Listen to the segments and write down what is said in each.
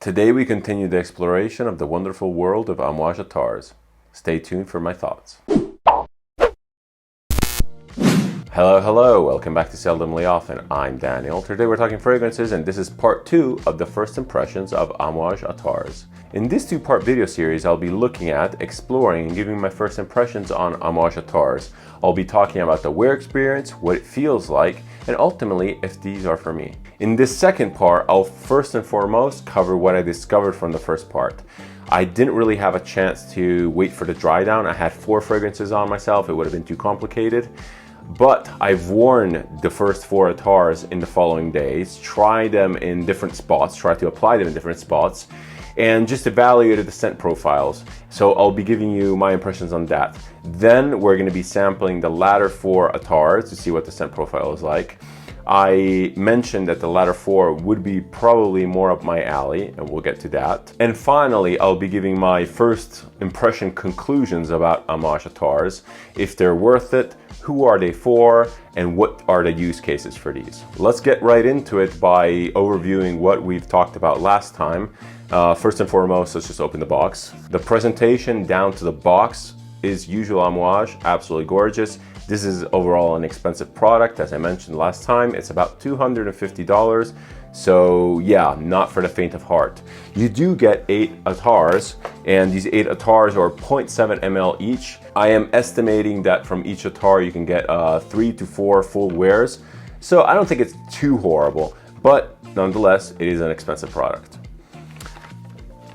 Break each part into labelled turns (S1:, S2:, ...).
S1: Today we continue the exploration of the wonderful world of Amouage Attars. Stay tuned for my thoughts. Hello, welcome back to Seldomly Often. I'm Daniel. Today we're talking fragrances and this is part 2 of the first impressions of Amouage Attars. In this two-part video series, I'll be looking at, exploring, and giving my first impressions on Amouage Attars. I'll be talking about the wear experience, what it feels like, and ultimately if these are for me. In this second part, I'll first and foremost cover what I discovered from the first part. I didn't really have a chance to wait for the dry down. I had 4 fragrances on myself. It would have been too complicated. But I've worn the first 4 Attars in the following days, tried them in different spots, tried to apply them in different spots, and just evaluated the scent profiles. So I'll be giving you my impressions on that. Then we're going to be sampling the latter 4 Attars to see what the scent profile is like. I mentioned that the latter 4 would be probably more up my alley, and we'll get to that. And finally, I'll be giving my first impression conclusions about Amouage Attars, if they're worth it, who are they for, and what are the use cases for these. Let's get right into it by overviewing what we've talked about last time. First and foremost, let's just open the box. The presentation down to the box is usual Amouage, absolutely gorgeous. This is overall an expensive product. As I mentioned last time, it's about $250. So yeah, not for the faint of heart. You do get 8 Attars, and these 8 Attars are 0.7 ml each. I am estimating that from each Attar you can get 3 to 4 full wears. So I don't think it's too horrible, but nonetheless, it is an expensive product.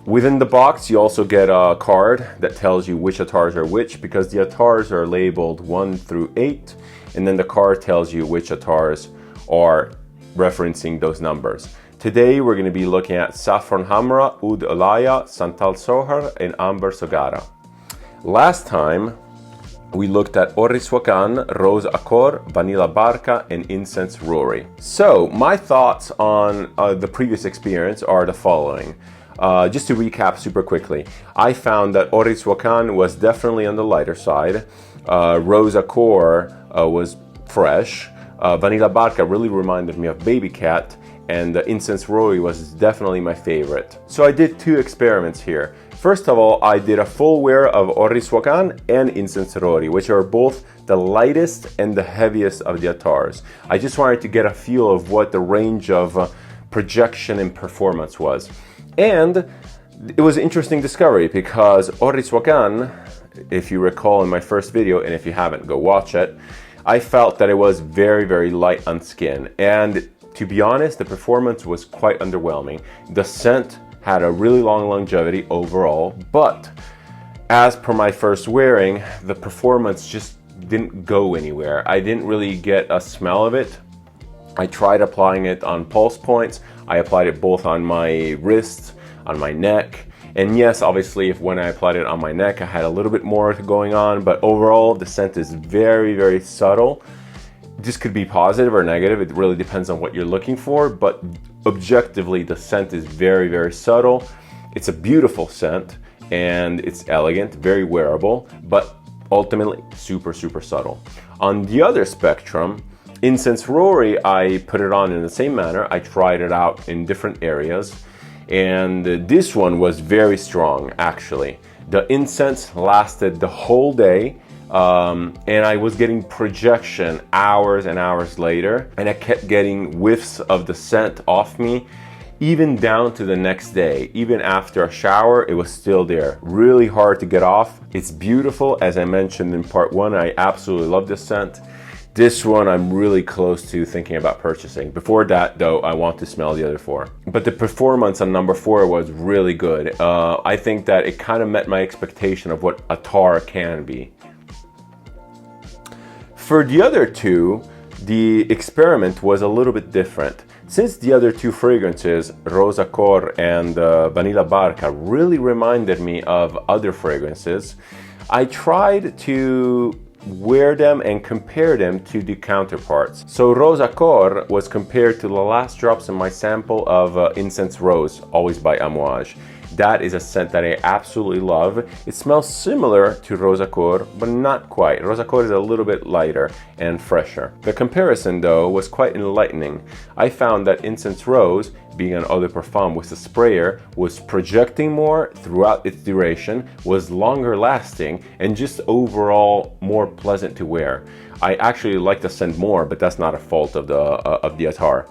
S1: Within the box, you also get a card that tells you which Attars are which, because the Attars are labeled 1 through 8, and then the card tells you which Attars are referencing those numbers. Today, we're going to be looking at Saffron Hamra, Oud Olaya, Santal Sohar, and Amber Sogara. Last time, we looked at Orris Wakan, Rose Accor, Vanilla Barca, and Incense Rory. So, my thoughts on the previous experience are the following. Just to recap super quickly, I found that Orris Wakan was definitely on the lighter side. Rose Accor was fresh. Vanilla Barca really reminded me of Baby Cat, and Incense Rory was definitely my favorite. So I did 2 experiments here. First of all, I did a full wear of Orris Wakan and Incense Rory, which are both the lightest and the heaviest of the Attars. I just wanted to get a feel of what the range of projection and performance was. And it was an interesting discovery because Orris Wakan, if you recall in my first video, and if you haven't, go watch it, I felt that it was very, very light on skin. And to be honest, the performance was quite underwhelming. The scent had a really long longevity overall, but as per my first wearing, the performance just didn't go anywhere. I didn't really get a smell of it. I tried applying it on pulse points. I applied it both on my wrists, on my neck, and yes, obviously, when I applied it on my neck, I had a little bit more going on, but overall, the scent is very, very subtle. This could be positive or negative. It really depends on what you're looking for, but objectively, the scent is very, very subtle. It's a beautiful scent, and it's elegant, very wearable, but ultimately, super, super subtle. On the other spectrum, Incense Rory, I put it on in the same manner. I tried it out in different areas, and this one was very strong, actually. The incense lasted the whole day, and I was getting projection hours and hours later, and I kept getting whiffs of the scent off me, even down to the next day. Even after a shower, it was still there. Really hard to get off. It's beautiful. As I mentioned in part 1, I absolutely love this scent. This one I'm really close to thinking about purchasing. Before that though, I want to smell the other 4. But the performance on number 4 was really good. I think that it kind of met my expectation of what Attar can be. For the other 2, the experiment was a little bit different. Since the other 2 fragrances, Rose Accor and Vanilla Barca, really reminded me of other fragrances, I tried to wear them and compare them to the counterparts. So Rose Accor was compared to the last drops in my sample of Incense Rose, always by Amouage. That is a scent that I absolutely love. It smells similar to Rosa Cor, but not quite. Rosa Cor is a little bit lighter and fresher. The comparison though was quite enlightening. I found that Incense Rose, being an eau de parfum with a sprayer, was projecting more throughout its duration, was longer lasting, and just overall more pleasant to wear. I actually like the scent more, but that's not a fault of the Attar.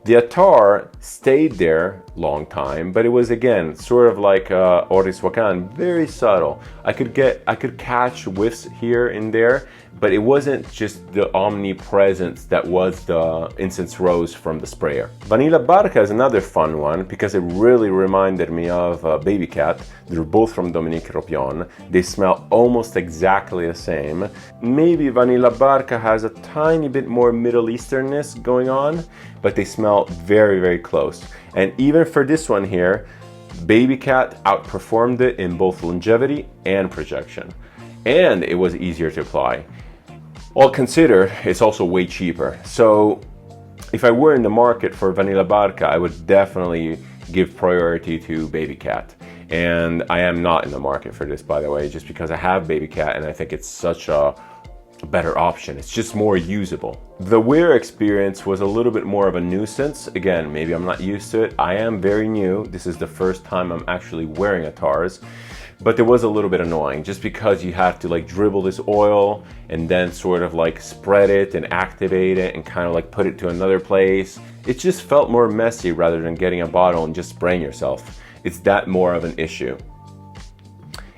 S1: The Attar stayed there long time, but it was again sort of like Oris Wakan, very subtle. I could catch whiffs here and there, but it wasn't just the omnipresence that was the Incense Rose from the sprayer. Vanilla Barca is another fun one because it really reminded me of Baby Cat. They're both from Dominique Ropion. They smell almost exactly the same. Maybe Vanilla Barca has a tiny bit more Middle Easternness going on, but they smell very, very close. And even for this one here, Baby Cat outperformed it in both longevity and projection. And it was easier to apply. All considered, it's also way cheaper. So if I were in the market for Vanilla Barca, I would definitely give priority to Baby Cat. And I am not in the market for this, by the way, just because I have Baby Cat and I think it's such a better option. It's just more usable. The wear experience was a little bit more of a nuisance. Again, maybe I'm not used to it. I am very new. This is the first time I'm actually wearing Attars. But it was a little bit annoying just because you have to like dribble this oil and then sort of like spread it and activate it and kind of like put it to another place. It just felt more messy rather than getting a bottle and just spraying yourself. It's that more of an issue.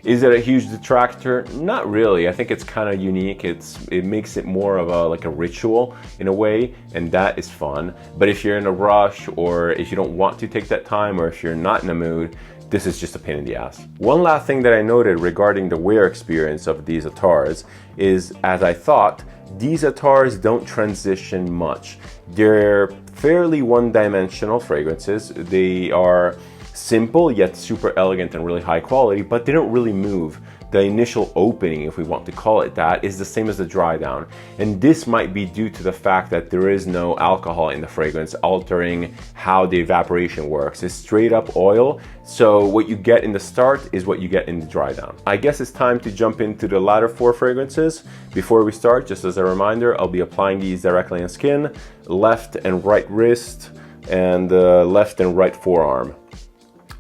S1: Is it a huge detractor? Not really. I think it's kind of unique. It makes it more of a ritual in a way, and that is fun. But if you're in a rush, or if you don't want to take that time, or if you're not in a mood, this is just a pain in the ass. One last thing that I noted regarding the wear experience of these Attars is, as I thought, these Attars don't transition much. They're fairly one-dimensional fragrances. They are simple yet super elegant and really high quality, but they don't really move. The initial opening, if we want to call it that, is the same as the dry down. And this might be due to the fact that there is no alcohol in the fragrance altering how the evaporation works. It's straight up oil, so what you get in the start is what you get in the dry down. I guess it's time to jump into the latter four fragrances. Before we start, just as a reminder, I'll be applying these directly on skin, left and right wrist, and left and right forearm.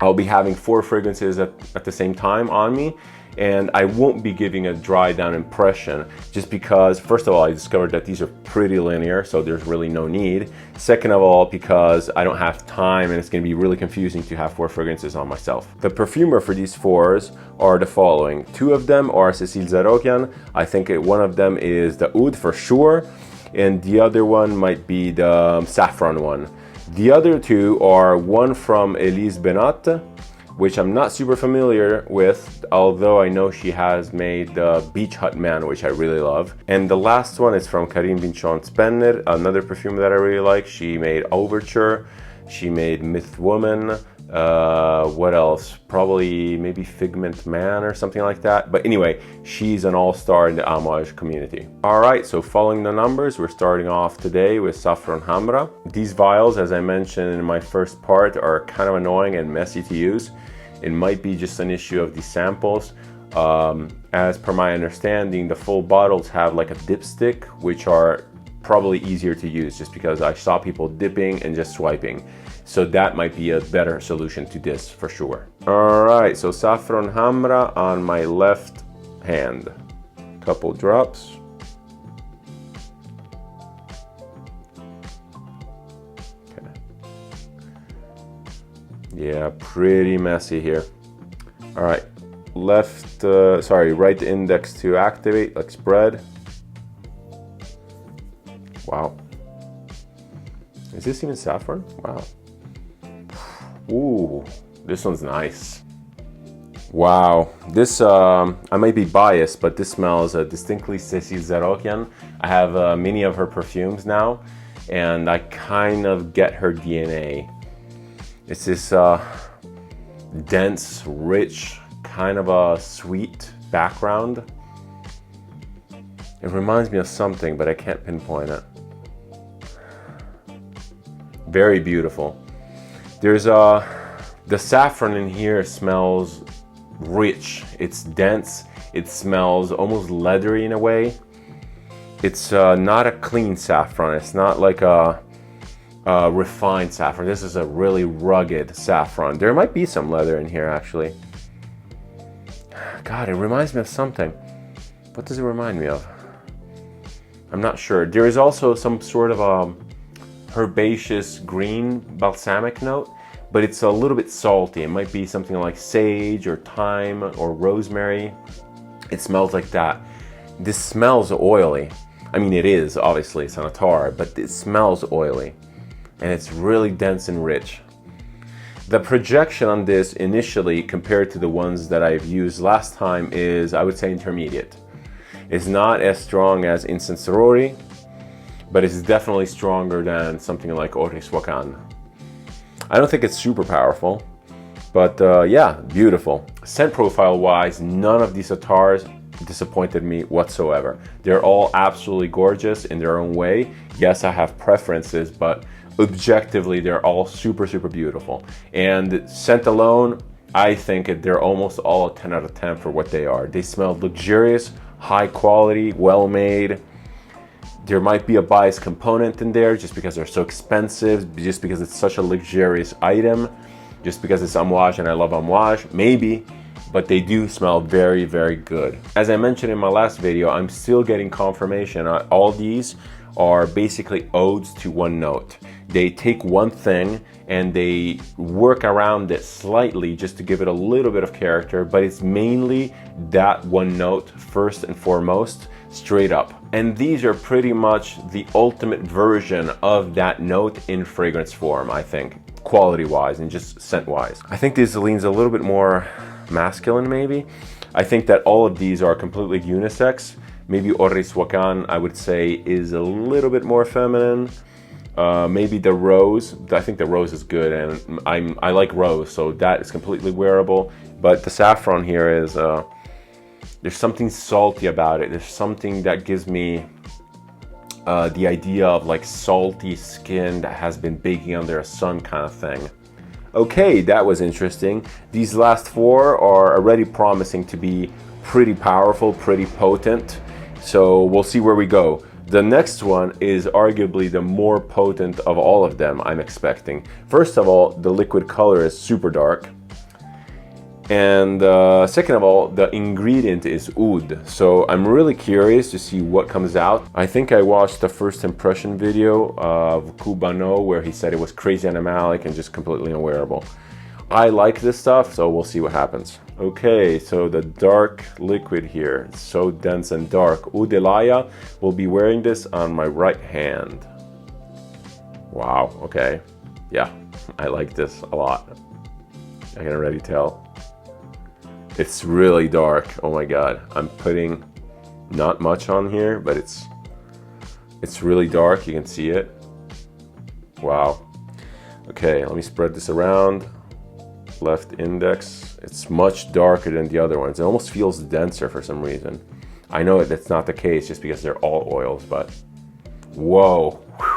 S1: I'll be having four fragrances at the same time on me, and I won't be giving a dry down impression just because, first of all, I discovered that these are pretty linear, so there's really no need. Second of all, because I don't have time and it's going to be really confusing to have four fragrances on myself. The perfumer for these fours are the following. Two of them are Cécile Zarokian. I think one of them is the Oud for sure, and the other one might be the saffron one. The other two are one from Elise Benat, which I'm not super familiar with, although I know she has made the Beach Hut Man, which I really love. And the last one is from Karine Vinchon-Spenner, another perfume that I really like. She made Overture, she made Myth Woman, what else? Probably maybe Figment Man or something like that. But anyway, she's an all-star in the Amouage community. All right, so following the numbers, we're starting off today with Saffron Hamra. These vials, as I mentioned in my first part, are kind of annoying and messy to use. It might be just an issue of these samples. As per my understanding, the full bottles have like a dipstick, which are probably easier to use just because I saw people dipping and just swiping. So that might be a better solution to this for sure. All right, so Saffron Hamra on my left hand. Couple drops. Okay. Yeah, pretty messy here. All right, right index to activate, like spread. Wow. Is this even saffron? Wow. Ooh, this one's nice. Wow, this, I might be biased, but this smells distinctly Cécile Zarokian. I have many of her perfumes now, and I kind of get her DNA. It's this dense, rich, kind of a sweet background. It reminds me of something, but I can't pinpoint it. Very beautiful. There's a The saffron in here smells rich, it's dense, it smells almost leathery in a way. It's not a clean saffron, it's not like a refined saffron. This is a really rugged saffron. There might be some leather in here actually. God, it reminds me of something. What does it remind me of? I'm not sure. There is also some sort of herbaceous green balsamic note, but it's a little bit salty. It might be something like sage or thyme or rosemary. It smells like that. This smells oily. I mean, it is, obviously, it's an attar, but it smells oily. And it's really dense and rich. The projection on this initially, compared to the ones that I've used last time, is, I would say, intermediate. It's not as strong as Incense Sorori, but it's definitely stronger than something like Orris Wakan. I don't think it's super powerful, but yeah, beautiful. Scent profile wise, none of these attars disappointed me whatsoever. They're all absolutely gorgeous in their own way. Yes, I have preferences, but objectively, they're all super, super beautiful. And scent alone, I think they're almost all a 10 out of 10 for what they are. They smell luxurious, high quality, well made. There might be a bias component in there just because they're so expensive, just because it's such a luxurious item, just because it's Amouage and I love Amouage, maybe, but they do smell very, very good. As I mentioned in my last video, I'm still getting confirmation. All these are basically odes to one note. They take one thing and they work around it slightly just to give it a little bit of character, but it's mainly that one note first and foremost, straight up. And these are pretty much the ultimate version of that note in fragrance form, I think, quality-wise and just scent-wise. I think this leans a little bit more masculine, maybe. I think that all of these are completely unisex. Maybe Orris Wakan, I would say, is a little bit more feminine. Maybe the rose, I think the rose is good, and I like rose, so that is completely wearable. But the saffron here is, there's something salty about it. There's something that gives me the idea of like salty skin that has been baking under a sun kind of thing. Okay, that was interesting. These last four are already promising to be pretty powerful, pretty potent. So we'll see where we go. The next one is arguably the more potent of all of them, I'm expecting. First of all, the liquid color is super dark. And second of all, the ingredient is oud. So I'm really curious to see what comes out. I think I watched the first impression video of Cubano where he said it was crazy animalic and just completely unwearable. I like this stuff, so we'll see what happens. Okay, so the dark liquid here, it's so dense and dark. Udelaya will be wearing this on my right hand. Wow, okay. Yeah, I like this a lot. I can already tell. It's really dark. Oh my God. I'm putting not much on here, but it's really dark. You can see it. Wow. Okay, let me spread this around. Left index. It's much darker than the other ones. It almost feels denser for some reason. I know that's not the case just because they're all oils, but whoa.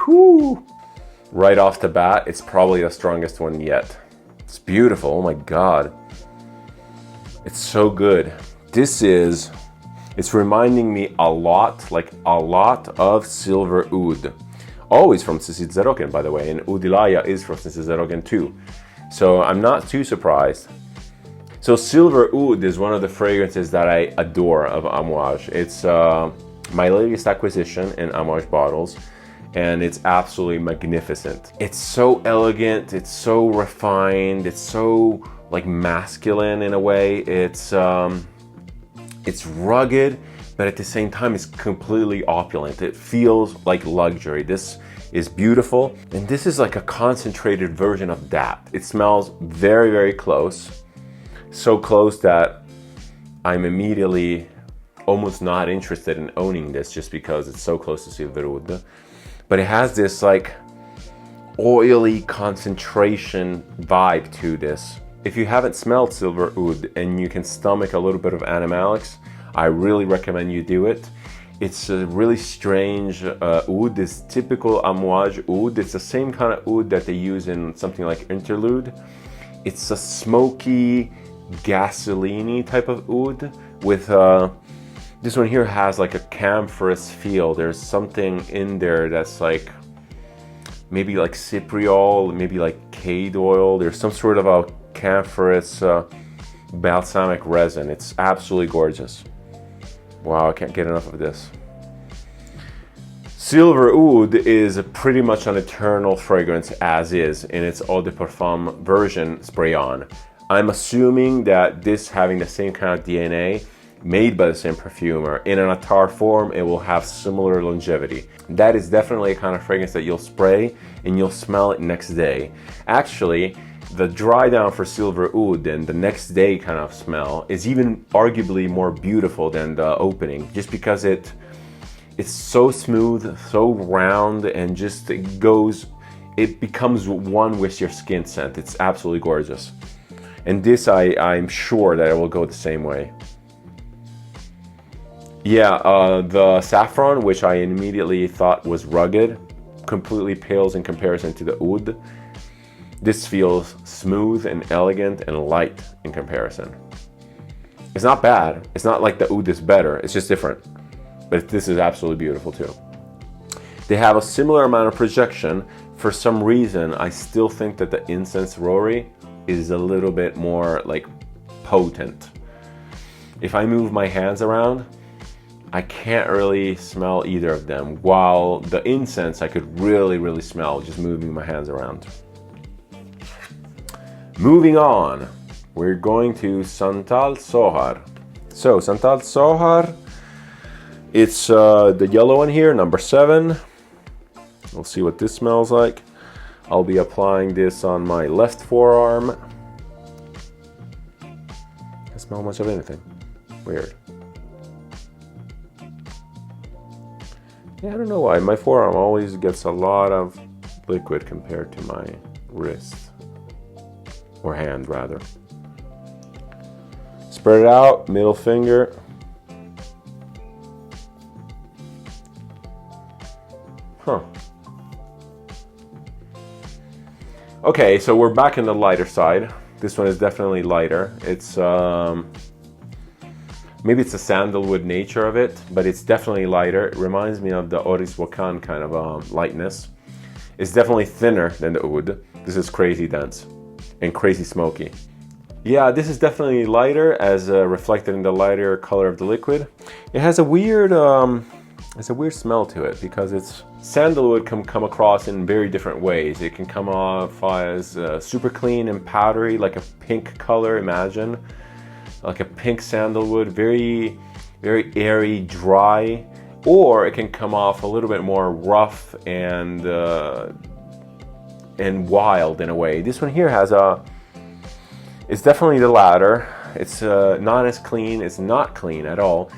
S1: Whew. Right off the bat, it's probably the strongest one yet. It's beautiful. Oh my God. It's so good. It's reminding me a lot of Silver Oud. Always from Sissit Zeroken, by the way, and Udilaya is from Sissit Zeroken too. So I'm not too surprised. So Silver Oud is one of the fragrances that I adore of Amouage. It's my latest acquisition in Amouage bottles, and it's absolutely magnificent. It's so elegant, it's so refined, it's so like masculine in a way. It's rugged, but at the same time it's completely opulent. It feels like luxury. This is beautiful, and this is like a concentrated version of that. It smells very, very close. So close that I'm immediately almost not interested in owning this just because it's so close to Silver Oud. But it has this like oily concentration vibe to this. If you haven't smelled Silver Oud and you can stomach a little bit of animalics, I really recommend you do it. It's a really strange oud, this typical Amouage oud. It's the same kind of oud that they use in something like Interlude. It's a smoky, gasoline-y type of oud with this one here has like a camphorous feel. There's something in there that's like maybe like cypriol, maybe like cade oil. There's some sort of a camphorous balsamic resin. It's absolutely gorgeous. Wow, I can't get enough of this. Silver Oud is pretty much an eternal fragrance as is in its eau de parfum version spray-on. I'm assuming that this having the same kind of DNA, made by the same perfumer, in an attar form, it will have similar longevity. That is definitely a kind of fragrance that you'll spray and you'll smell it next day. Actually, the dry down for Silver Oud and the next day kind of smell is even arguably more beautiful than the opening, just because it's so smooth, so round, and just it becomes one with your skin scent. It's absolutely gorgeous. And this, I'm sure that it will go the same way. Yeah, the saffron, which I immediately thought was rugged, completely pales in comparison to the oud. This feels smooth and elegant and light in comparison. It's not bad. It's not like the oud is better. It's just different. But this is absolutely beautiful too. They have a similar amount of projection. For some reason, I still think that the incense Rory is a little bit more like potent. If I move my hands around, I can't really smell either of them, while the incense I could really smell just moving my hands around. Moving on, we're going to Santal Sohar. So Santal Sohar, it's the yellow one here, number 7. We'll see what this smells like. I'll be applying this on my left forearm. Can't smell much of anything. Weird. Yeah, I don't know why. My forearm always gets a lot of liquid compared to my wrist. Or hand, rather. Spread it out, middle finger. Huh. Okay, so we're back in the lighter side. This one is definitely lighter. It's maybe it's the sandalwood nature of it, but it's definitely lighter. It reminds me of the Oris Wakan kind of lightness. It's definitely thinner than the oud. This is crazy dense and crazy smoky. Yeah, this is definitely lighter, as reflected in the lighter color of the liquid. It has a weird smell to it, because it's sandalwood can come across in very different ways. It can come off as super clean and powdery, like a pink color, imagine. Like a pink sandalwood, very airy, dry. Or it can come off a little bit more rough and wild in a way. This one here it's definitely the latter. It's not as clean, it's not clean at all.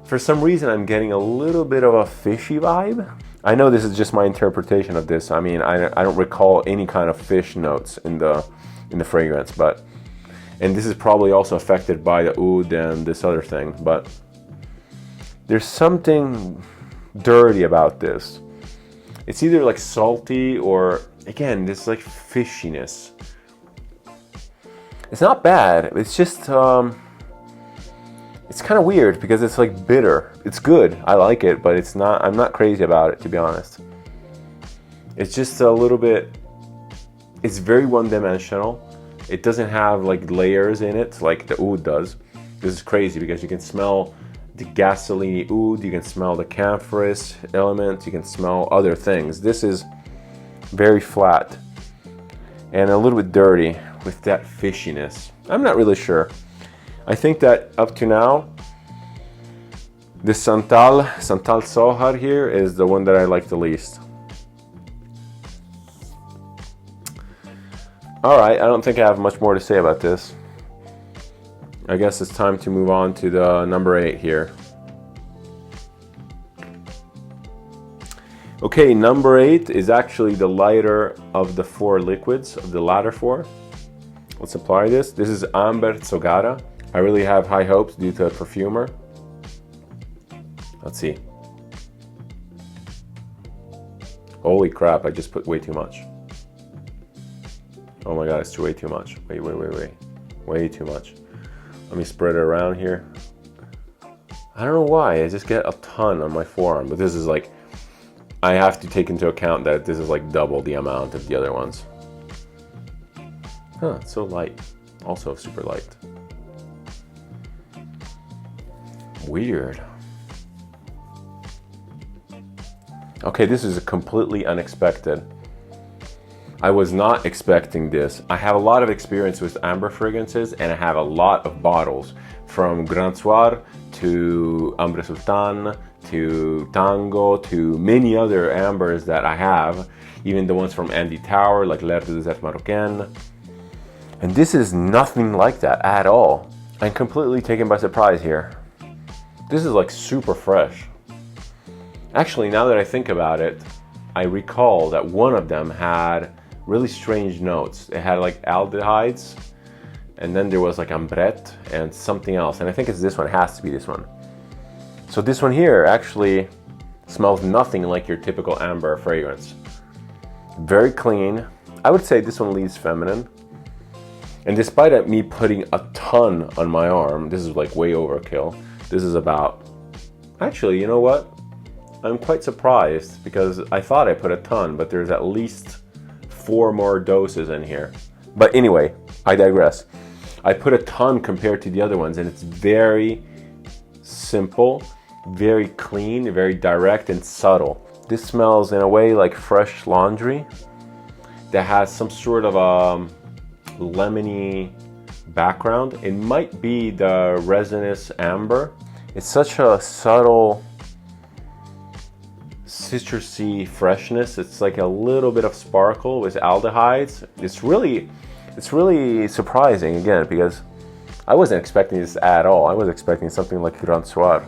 S1: For some reason, I'm getting a little bit of a fishy vibe. I know this is just my interpretation of this. I mean, I don't recall any kind of fish notes in the fragrance, and this is probably also affected by the oud and this other thing, but there's something dirty about this. It's either like salty or, again, this like fishiness. It's not bad. It's just it's kind of weird because it's like bitter. It's good. I like it, but it's not. I'm not crazy about it, to be honest. It's just a little bit. It's very one-dimensional. It doesn't have like layers in it like the oud does. This is crazy because you can smell the gasoline oud, you can smell the camphorous element, you can smell other things. This is very flat and a little bit dirty with that fishiness. I'm not really sure. I think that up to now, the Santal Sohar here is the one that I like the least. Alright, I don't think I have much more to say about this. I guess it's time to move on to the number 8 here. Okay, number 8 is actually the lighter of the 4 liquids, of the latter 4. Let's apply this. This is Amber Zogara. I really have high hopes due to the perfumer. Let's see. Holy crap, I just put way too much. Oh my God, it's way too much. Wait. Way too much. Let me spread it around here. I don't know why, I just get a ton on my forearm, but this is like, I have to take into account that this is like double the amount of the other ones. Huh, it's so light. Also super light. Weird. Okay, this is completely unexpected. I was not expecting this. I have a lot of experience with amber fragrances, and I have a lot of bottles, from Grand Soir to Ambre Sultan to Tango to many other ambers that I have, even the ones from Andy Tower like L'air du Désert Marocain. And this is nothing like that at all. I'm completely taken by surprise here. This is like super fresh. Actually, now that I think about it, I recall that one of them had really strange notes. It had like aldehydes, and then there was like ambrette and something else. And I think it's this one, it has to be this one. So this one here actually smells nothing like your typical amber fragrance. Very clean. I would say this one leaves feminine. And despite me putting a ton on my arm, this is like way overkill. This is about, actually, you know what? I'm quite surprised because I thought I put a ton, but there's at least 4 more doses in here. But anyway, I digress. I put a ton compared to the other ones, and it's very simple, very clean, very direct and subtle. This smells in a way like fresh laundry that has some sort of lemony background. It might be the resinous amber. It's such a subtle citrusy freshness. It's like a little bit of sparkle with aldehydes. It's really surprising, again, because I wasn't expecting this at all. I was expecting something like Grand Soir.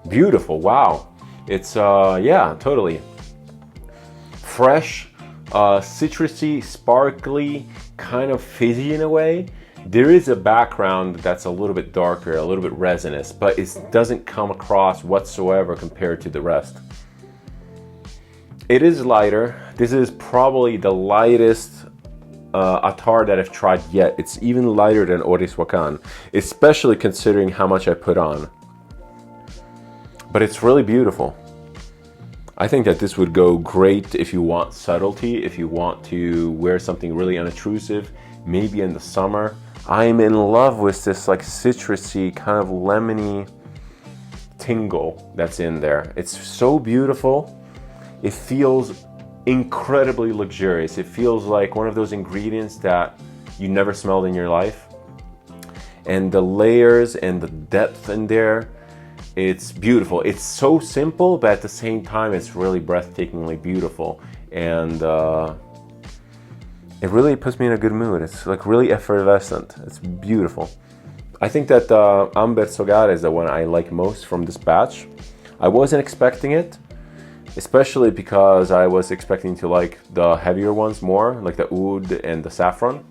S1: Beautiful, wow. It's yeah, totally fresh, citrusy, sparkly, kind of fizzy in a way. There is a background that's a little bit darker, a little bit resinous, but it doesn't come across whatsoever compared to the rest. It is lighter. This is probably the lightest attar that I've tried yet. It's even lighter than Oris Wakan, especially considering how much I put on. But it's really beautiful. I think that this would go great if you want subtlety, if you want to wear something really unobtrusive, maybe in the summer. I'm in love with this like citrusy, kind of lemony tingle that's in there. It's so beautiful. It feels incredibly luxurious. It feels like one of those ingredients that you never smelled in your life. And the layers and the depth in there, it's beautiful. It's so simple, but at the same time, it's really breathtakingly beautiful. And it really puts me in a good mood. It's like really effervescent. It's beautiful. I think that Amber Sogar is the one I like most from this batch. I wasn't expecting it, especially because I was expecting to like the heavier ones more, like the oud and the saffron.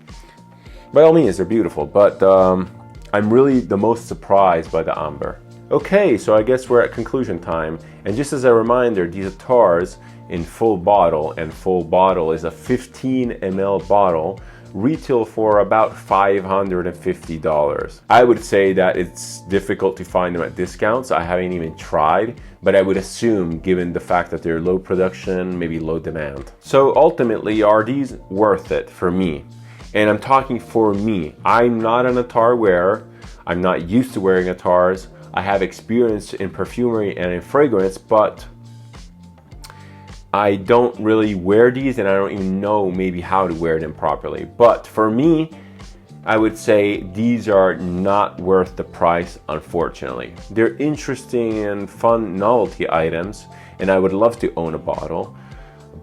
S1: By all means, they're beautiful, but I'm really the most surprised by the amber. Okay, so I guess we're at conclusion time. And just as a reminder, these Attars in full bottle, and full bottle is a 15 ml bottle, retail for about $550. I would say that it's difficult to find them at discounts. I haven't even tried, but I would assume, given the fact that they're low production, maybe low demand. So ultimately, are these worth it for me? And I'm talking for me. I'm not an attar wearer. I'm not used to wearing attars. I have experience in perfumery and in fragrance, but I don't really wear these, and I don't even know maybe how to wear them properly. But for me, I would say these are not worth the price, unfortunately. They're interesting and fun novelty items, and I would love to own a bottle,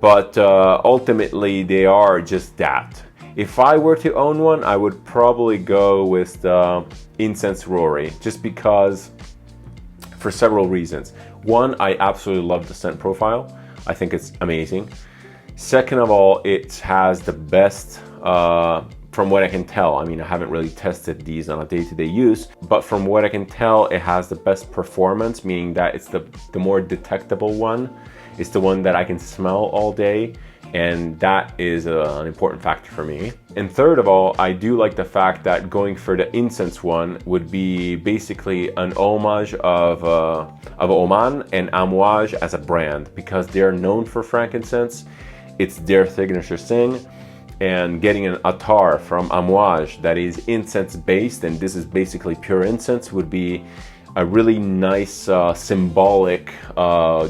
S1: but ultimately they are just that. If I were to own one, I would probably go with the Incense Rory, just because, for several reasons. One, I absolutely love the scent profile. I think it's amazing. Second of all, it has the best, from what I can tell, I mean, I haven't really tested these on a day-to-day use, but from what I can tell, it has the best performance, meaning that it's the more detectable one. It's the one that I can smell all day, and that is an important factor for me. And third of all, I do like the fact that going for the incense one would be basically an homage of Oman and Amouage as a brand, because they're known for frankincense. It's their signature thing. And getting an attar from Amouage that is incense based, and this is basically pure incense, would be a really nice symbolic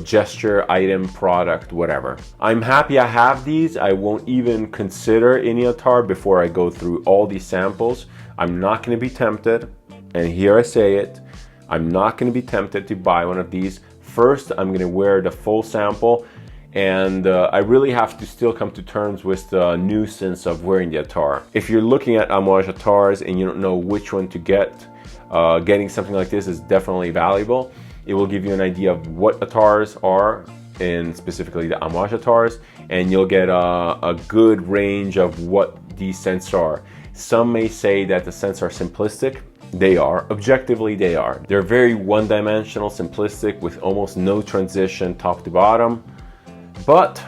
S1: gesture, item, product, whatever. I'm happy I have these. I won't even consider any attar before I go through all these samples. I'm not going to be tempted, and here I say it, I'm not going to be tempted to buy one of these. First, I'm going to wear the full sample, and I really have to still come to terms with the nuisance of wearing the attar. If you're looking at Amouage attars and you don't know which one to get, getting something like this is definitely valuable. It will give you an idea of what attars are, and specifically the Amouage attars, and you'll get a good range of what these scents are. Some may say that the scents are simplistic. They are. Objectively, they are. They're very one-dimensional, simplistic, with almost no transition top to bottom. But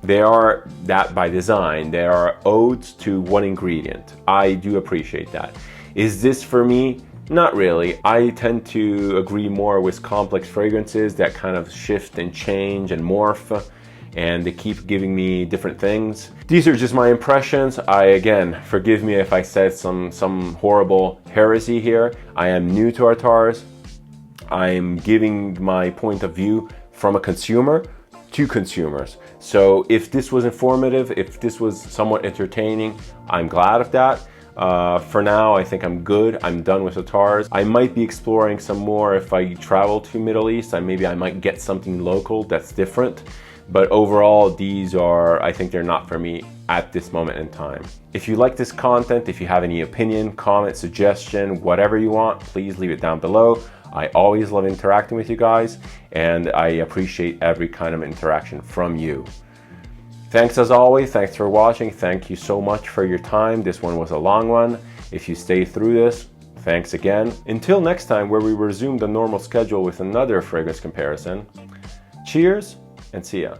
S1: they are that by design. They are odes to one ingredient. I do appreciate that. Is this for me? Not really. I tend to agree more with complex fragrances that kind of shift and change and morph, and they keep giving me different things. These are just my impressions. Again, forgive me if I said some horrible heresy here. I am new to Attars. I'm giving my point of view from a consumer to consumers. So if this was informative, if this was somewhat entertaining, I'm glad of that. For now, I think I'm good. I'm done with Attars. I might be exploring some more if I travel to Middle East. Maybe I might get something local that's different. But overall, these are, I think they're not for me at this moment in time. If you like this content, if you have any opinion, comment, suggestion, whatever you want, please leave it down below. I always love interacting with you guys, and I appreciate every kind of interaction from you. Thanks as always. Thanks for watching. Thank you so much for your time. This one was a long one. If you stay through this, thanks again. Until next time, where we resume the normal schedule with another fragrance comparison, cheers and see ya.